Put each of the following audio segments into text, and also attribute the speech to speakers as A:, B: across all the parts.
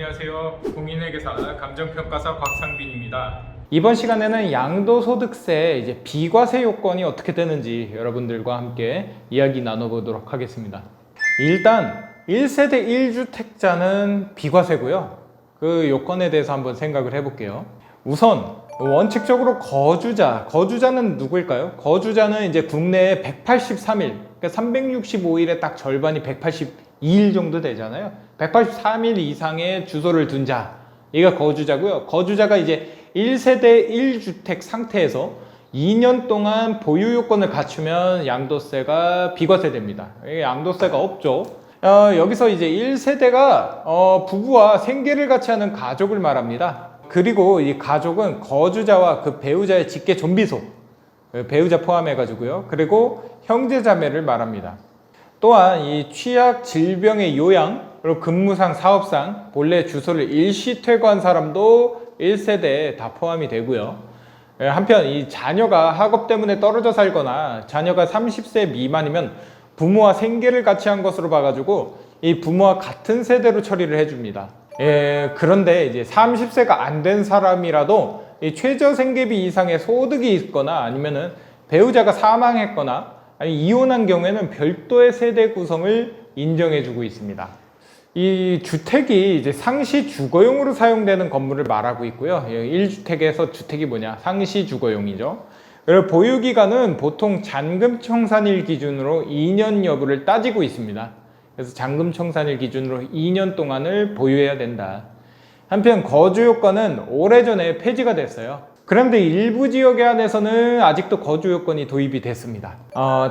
A: 안녕하세요. 공인회계사 감정평가사 곽상빈입니다.
B: 이번 시간에는 양도소득세 비과세 요건이 어떻게 되는지 여러분들과 함께 이야기 나눠보도록 하겠습니다. 일단 1세대 1주택자는 비과세고요. 그 요건에 대해서 한번 생각을 해볼게요. 우선 원칙적으로 거주자는 누구일까요? 거주자는 이제 국내에 183일, 그러니까 365일에 딱 절반이 182일 정도 되잖아요. 183일 이상의 주소를 둔 자, 얘가 거주자고요. 거주자가 이제 1세대 1주택 상태에서 2년 동안 보유 요건을 갖추면 양도세가 비과세됩니다. 양도세가 없죠. 여기서 이제 1세대가 부부와 생계를 같이 하는 가족을 말합니다. 그리고 이 가족은 거주자와 그 배우자의 직계 존비속, 배우자 포함해 가지고요. 그리고 형제자매를 말합니다. 또한 이 취약, 질병의 요양, 그리고 근무상, 사업상 본래 주소를 일시 퇴거한 사람도 1세대에 다 포함이 되고요. 한편 이 자녀가 학업 때문에 떨어져 살거나 자녀가 30세 미만이면 부모와 생계를 같이 한 것으로 봐가지고 이 부모와 같은 세대로 처리를 해줍니다. 그런데 이제 30세가 안 된 사람이라도 이 최저생계비 이상의 소득이 있거나 아니면은 배우자가 사망했거나 아니 이혼한 경우에는 별도의 세대 구성을 인정해주고 있습니다. 이 주택이 이제 상시 주거용으로 사용되는 건물을 말하고 있고요. 1주택에서 주택이 뭐냐? 상시 주거용이죠. 그리고 보유기간은 보통 잔금청산일 기준으로 2년 여부를 따지고 있습니다. 그래서 잔금청산일 기준으로 2년 동안을 보유해야 된다. 한편 거주 요건은 오래전에 폐지가 됐어요. 그런데 일부 지역에 한해서는 아직도 거주 요건이 도입이 됐습니다.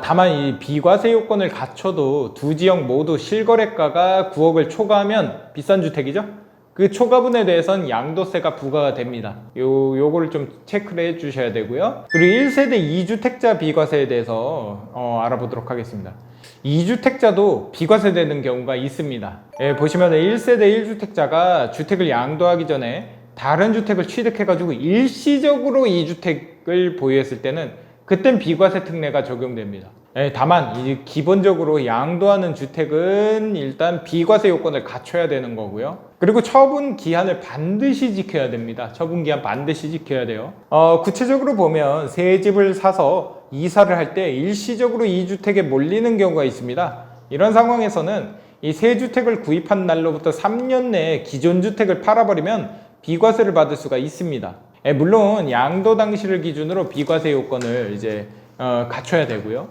B: 다만 이 비과세 요건을 갖춰도 두 지역 모두 실거래가가 9억을 초과하면 비싼 주택이죠? 그 초과분에 대해서는 양도세가 부과가 됩니다. 요거를 좀 체크를 해 주셔야 되고요. 그리고 1세대 2주택자 비과세에 대해서 알아보도록 하겠습니다. 2주택자도 비과세 되는 경우가 있습니다. 보시면 1세대 1주택자가 주택을 양도하기 전에 다른 주택을 취득해가지고 일시적으로 2주택을 보유했을 때는 그땐 비과세 특례가 적용됩니다. 다만 기본적으로 양도하는 주택은 일단 비과세 요건을 갖춰야 되는 거고요. 그리고 처분 기한을 반드시 지켜야 됩니다. 처분 기한 반드시 지켜야 돼요. 구체적으로 보면 새 집을 사서 이사를 할 때 일시적으로 2주택에 몰리는 경우가 있습니다. 이런 상황에서는 이 새 주택을 구입한 날로부터 3년 내에 기존 주택을 팔아버리면 비과세를 받을 수가 있습니다. 물론 양도 당시를 기준으로 비과세 요건을 이제 갖춰야 되고요.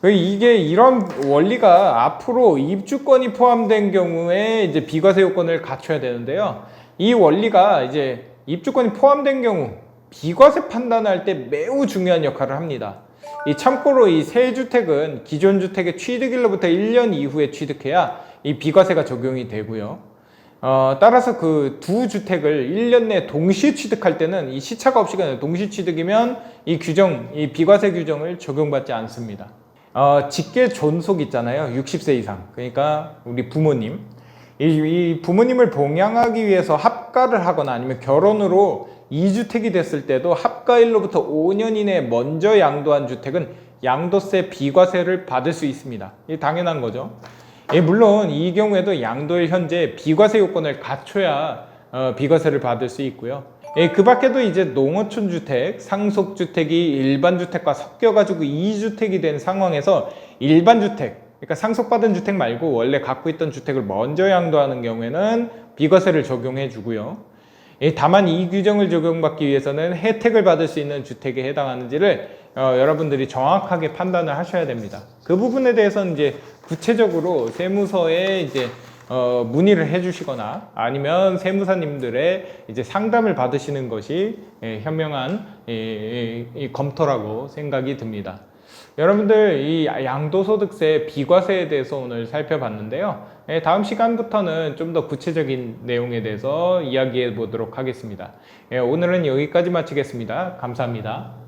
B: 이게 이런 원리가 앞으로 입주권이 포함된 경우에 이제 비과세 요건을 갖춰야 되는데요. 이 원리가 이제 입주권이 포함된 경우 비과세 판단할 때 매우 중요한 역할을 합니다. 참고로 이 새 주택은 기존 주택의 취득일로부터 1년 이후에 취득해야 이 비과세가 적용이 되고요. 따라서 그 두 주택을 1년 내에 동시에 취득할 때는 이 시차가 없이 그냥 동시 취득이면 이 비과세 규정을 적용받지 않습니다. 직계 존속 있잖아요. 60세 이상. 그러니까 우리 부모님. 이 부모님을 봉양하기 위해서 합가를 하거나 아니면 결혼으로 2주택이 됐을 때도 합가일로부터 5년 이내에 먼저 양도한 주택은 양도세 비과세를 받을 수 있습니다. 이게 당연한 거죠. 물론 이 경우에도 양도일 현재 비과세 요건을 갖춰야 비과세를 받을 수 있고요. 그 밖에도 이제 농어촌 주택, 상속주택이 일반 주택과 섞여가지고 2주택이 된 상황에서 일반 주택, 그러니까 상속받은 주택 말고 원래 갖고 있던 주택을 먼저 양도하는 경우에는 비과세를 적용해 주고요. 다만 이 규정을 적용받기 위해서는 혜택을 받을 수 있는 주택에 해당하는지를 여러분들이 정확하게 판단을 하셔야 됩니다. 그 부분에 대해서는 이제 구체적으로 세무서에 이제 문의를 해주시거나 아니면 세무사님들의 이제 상담을 받으시는 것이 현명한 검토라고 생각이 듭니다. 여러분들 이 양도소득세 비과세에 대해서 오늘 살펴봤는데요. 다음 시간부터는 좀 더 구체적인 내용에 대해서 이야기해 보도록 하겠습니다. 오늘은 여기까지 마치겠습니다. 감사합니다.